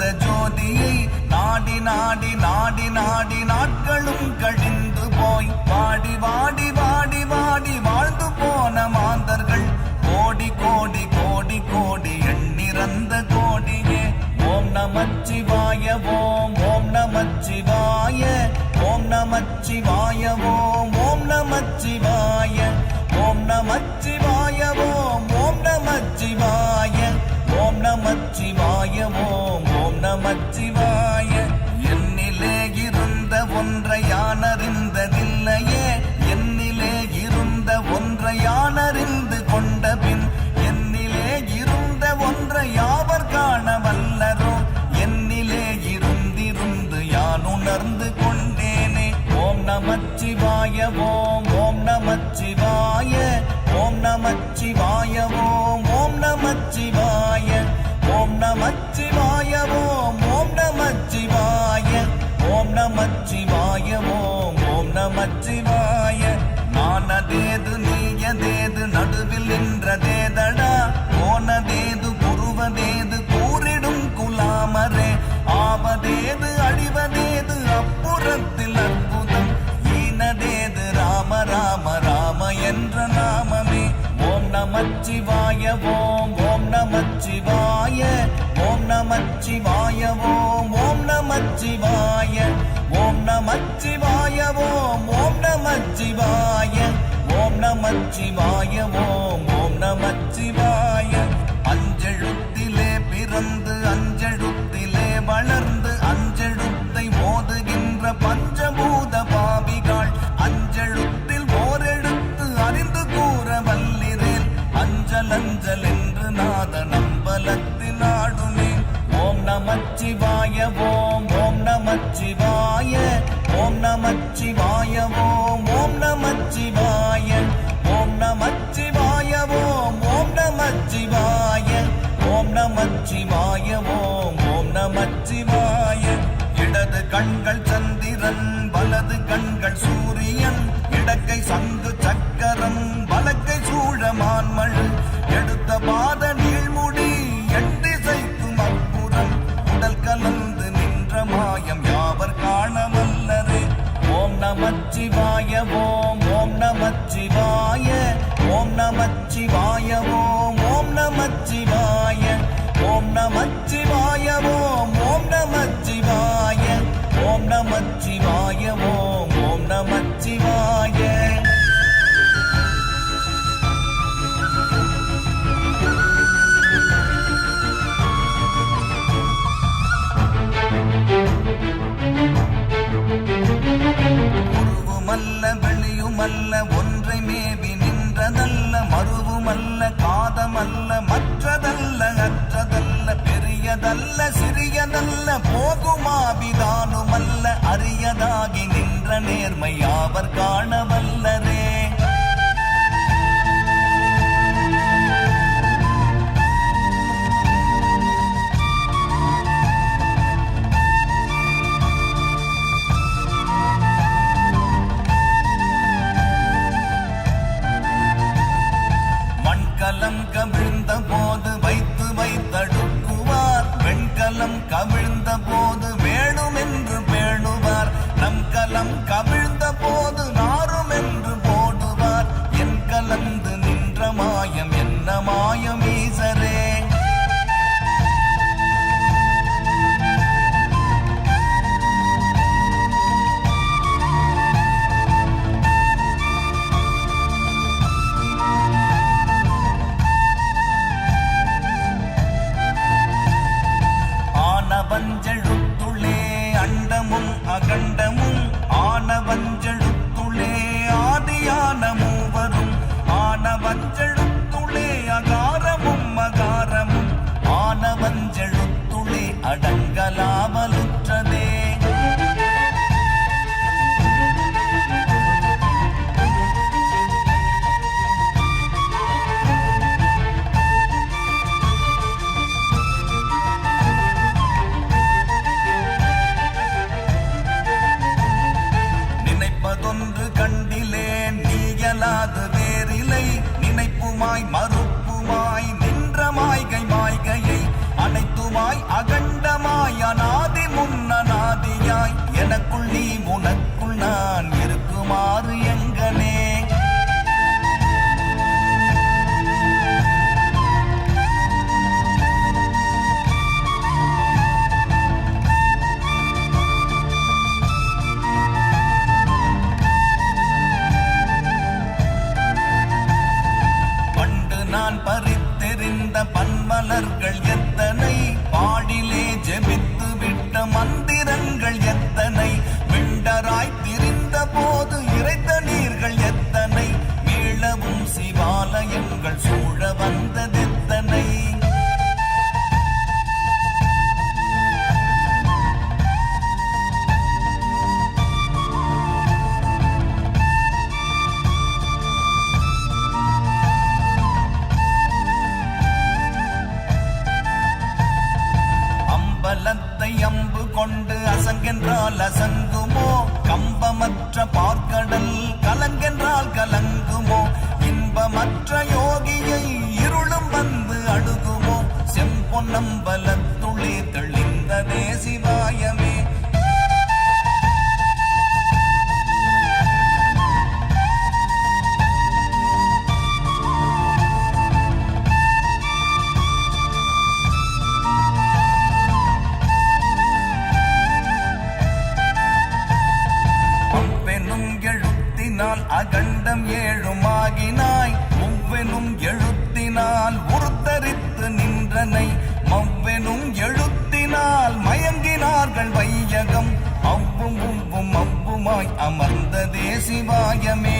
அந்த ஜோதியை நாடி நாடி நாடி நாடி நாட்களும் கழிந்து போய் வாடி வாடி வாடி வாடி வாழ்ந்து போன மாந்தர்கள் கோடி கோடி கோடி கோடி எண்ணிறந்த கோடியே. ஓம் நமச்சிவாய ஓம் ஓம் நமச்சிவாய ஓம் நமச்சிவாய ஓம் ஓம் நமச்சிவாய ஓம் நமச்சிவாய ஓம் ஓம் நமச்சிவாய ஓம் நமச்சிவாய ஓம் ஓம் நமச்சிவாய. என்னிலே இருந்த ஒன்றை யானறிந்ததில்லையே, என்னிலே இருந்த ஒன்றை யானறிந்து கொண்ட பின் என்னிலே இருந்த ஒன்றை யாவர் காண வல்லரோ, என்னிலே இருந்திருந்து யான் உணர்ந்து கொண்டேனே. ஓம் நமச்சிவாய ஓம் ஓம் நமச்சிவாய ஓம் நமச்சிவாய ஓம் ஓம் நமச்சிவாய ஓம் நமச்சிவாய ஓம் ஓம் நமச்சிவாய ஓம் நமச்சிவாய ஓம் ஓம் நமச்சிவாய. நானதேது நீயதேது நடுவில் நின்றதேதடா, போனதேது புருவதேது கூறிடும் குலாமரே, ஆவதேது அழிவதேது அப்புறத்தில் அற்புதம், ஈனதேது ராம ராம ராம என்ற நாமமே. ஓம் நமச்சிவாய ஓம் ஓம் நமச்சிவாய ஓம் நமச்சிவாய ஓம் ஓம் நமச்சிவாய ஓம் நமச்சிவாய ஓம் ஓம் நமச்சிவாய ஓம் நமச்சிவாய ஓம் ஓம் நமச்சிவாய. அஞ்செழுத்திலே பிறந்து அஞ்செழுத்திலே வளர்ந்து அஞ்செழுத்தை ஓதுகின்ற பஞ்சபூத பாவிகள் அஞ்செழுத்தில் ஓரெழுத்து அறிந்து கூற வல்லிரேல், அஞ்சல் அஞ்சல் என்று நாத நம்பலத்தில் ஆடுமே. ஓம் நமச்சிவாய ஓம் ஓம் நமச்சிவாய ஓம் நமச்சிவாய ஓம் ஓம் நமச்சிவாய ஓம் நமச்சிவாய ஓம் ஓம் நமச்சிவாய ஓம் நமச்சிவாய ஓம் ஓம் நமச்சிவாய. இடது கண்கள் சந்திரன் வலது கண்கள் சூரியன், இடக்கை சங்கு சக்கரம் வலக்கை சூழமான்மழு, எடுத்த பாத நீழ்முடி எண்டிசைக்கும் அப்புறம் உடல் கலந்து நின்ற மாயம் யாவர் காண வல்லரே. ஓம் நமச்சிவாய ஓம் ஓம் நமச்சிவாய ஓம் நமச்சிவாய ஓம் ஓம் நமச்சிவாய ஓம் நமச்சிவாய ஓம் ஓம் நமச்சிவாய ஓம் நமச்சிவாய ஓம் ஓம் நமச்சிவாய. உருவுமல்ல வெளியுமல்ல ஒன்றை மேவி நின்றதல்ல, மருவுமல்ல காதமல்ல மற்றதல்ல அற்றதல்ல, பெரியதல்ல சிறியதல்ல போகுமாபிதானுமல்ல, அரியதாகி நின்ற நேர்மை யாவர் காண வல்லரே. மண்கலம் கவிழ்ந்த போது வைத்து வைத்தடுக்குவார், வெண்கலம் கவிழ்ந்த போது வேணும் என்று பேணுவார், நம் கலம் கவிழ்ந்த போது நாரும் என்று போடுவார், என் கலந்து நின்ற மாயம் என்ன மாயம் ஈசரே. ஆனவஞ்செழுத்துளே அண்டமும் அகண்டமும், ஆனவஞ்செழுத்துளே ஆதியான மூவரும், ஆனவஞ்செழுத்துளே அகாரமும் அகாரமும், ஆனவஞ்செழுத்துளே அடங்கலாமலுற்றதே. நினைப்பதொன்று கண்டிலேன் நீயலாது வேறிலை, நினைப்புமாய் மறுப்புமாய் நின்ற மாய்கை மாய்கையை அனைத்துமாய் அகண்டமாய் எனக்குள் நீ உனக்குள் நான் இருக்குமாறு எங்கனே. பறித்தெறிந்த பன்மலர்கள் எத்தனை, பாடிலே ஜெபித்து விட்ட மந்திரங்கள் எத்தனை, விண்டராய் திரிந்த போது இறைத்த நீர்கள் எத்தனை, மீளவும் சிவாலயங்கள் சூழ வந்ததெத்தனை. அம்பு கொண்டு அசங்கென்றால் அசங்குமோ, கம்பமற்ற பார்க்கடல் கலங்கென்றால் கலங்குமோ, இன்பமற்ற யோகியை இருளும் வந்து அணுகுமோ, செம்பொன்னம்பலத்துளே தெளிந்ததே சிவாயமே. அகண்டம் ஏழுமாகினாய், முவ்வெனும் எழுத்தினால் உருத்தரித்து நின்றனை, மவ்வெனும் எழுத்தினால் மயங்கினார்கள் வையகம், அவ்வும் உவ்வும் அவ்வுமாய் அமர்ந்ததே சிவாயமே.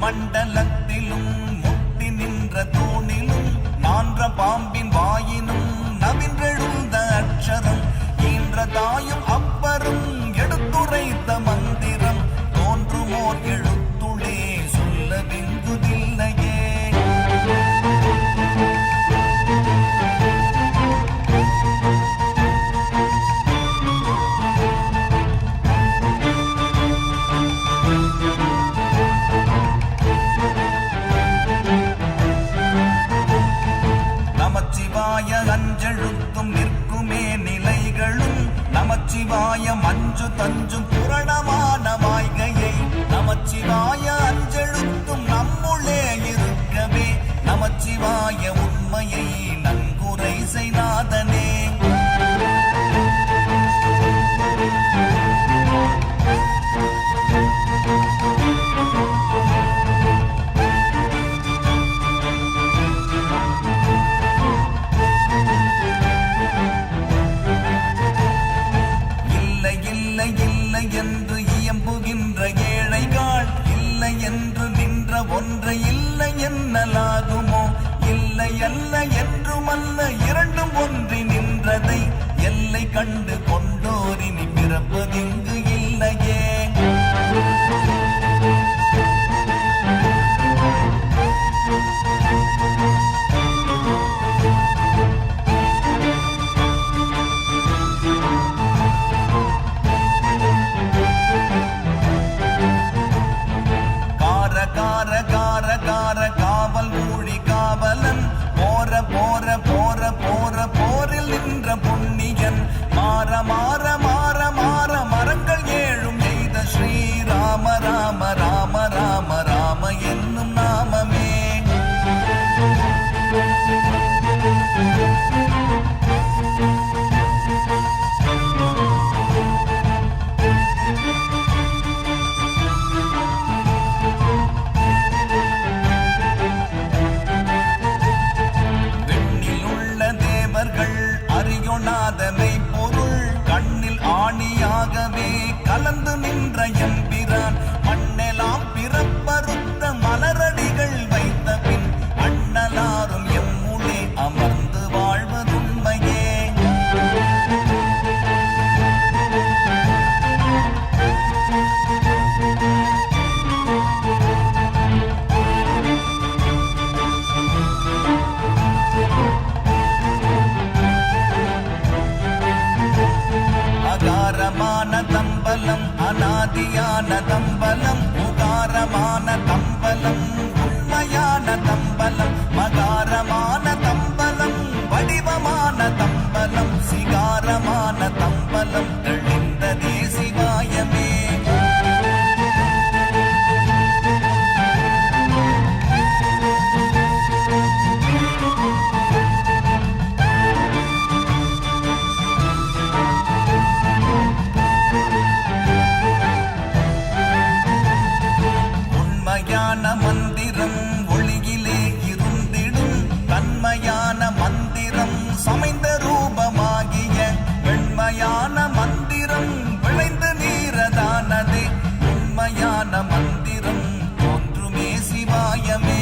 மண்டலத்திலும் முட்டி நின்ற தூணிலும் நான்ற பாம்பின் வாயினும் நவின்றெழுந்த அக்ஷரம், ஈன்ற தாயும் அப்பரும் எடுத்துரைத்த மந்திரம், தோன்றுமோர் எழுத்துளே சொல்ல வெங்குதில்லையே. அஞ்செழுத்தும் நிற்குமே நிலைகளும், நமச்சிவாய மஞ்சு தஞ்சும் புரணமான மாய்கையை, நமச்சிவாய அஞ்செழுத்தும் நம்முள்ளே இருக்கவே, நமச்சிவாய உண்மையை நன்குரை செய்நாதனே. என்று இயம்புகின்ற ஏழைகள், இல்லை என்று நின்ற ஒன்றை இல்லை என்னலாகுமோ, இல்லை அல்ல என்றுமல்ல இரண்டும் ஒன்றி நின்றதை, எல்லை கண்டு கொண்டோரினி பிறப்பதிங்கு இல்லையே. காவல் ஊழி காவலன், போற போற போற போற போரில் நின்ற புண்ணியன், மாற மாற மாற மாற மரங்கள் ஏழும் எய்த ஸ்ரீராம ராம ராம ராம ராம என்னும் நாமமே. அறியொணாதனை பொருள் கண்ணில் ஆணியாகவே கலந்து நின்ற எம்பிரான், மண்ணெலாம் பிறப்பறுத்த மலரடிகள் வைத்த பின் அண்ணலாரும் எம்முளே அமர்ந்து வாழ்வதுண்மையே. தம்பலம் அநாதியான தம்பலம் உகாரமான தம்பலம் உண்மையான தம்பலம் மகாரமான தம்பலம் வடிவமான தம்பலம் சிகாரமான தம்பலம் தெளிந்ததே சிவாயமே. உண்மையான மந்திரம் ஒளியிலே இருந்திடும் தன்மையான மந்திரம் சமைந்த ரூபமாகிய வெண்மையான மந்திரம் விளைந்து நீரதானதே உண்மையான மந்திரம் தோன்றுமே சிவாயமே.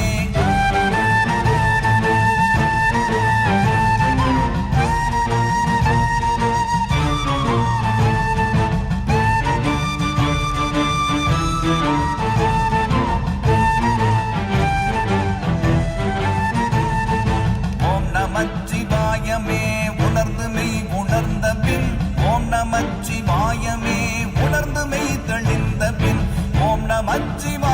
நமச்சிவாயமே உணர்ந்து மெய் உணர்ந்த பின் ஓம் நமச்சிவாயமே உணர்ந்து மெய் தெளிந்த பின் ஓம் நமச்சிவாய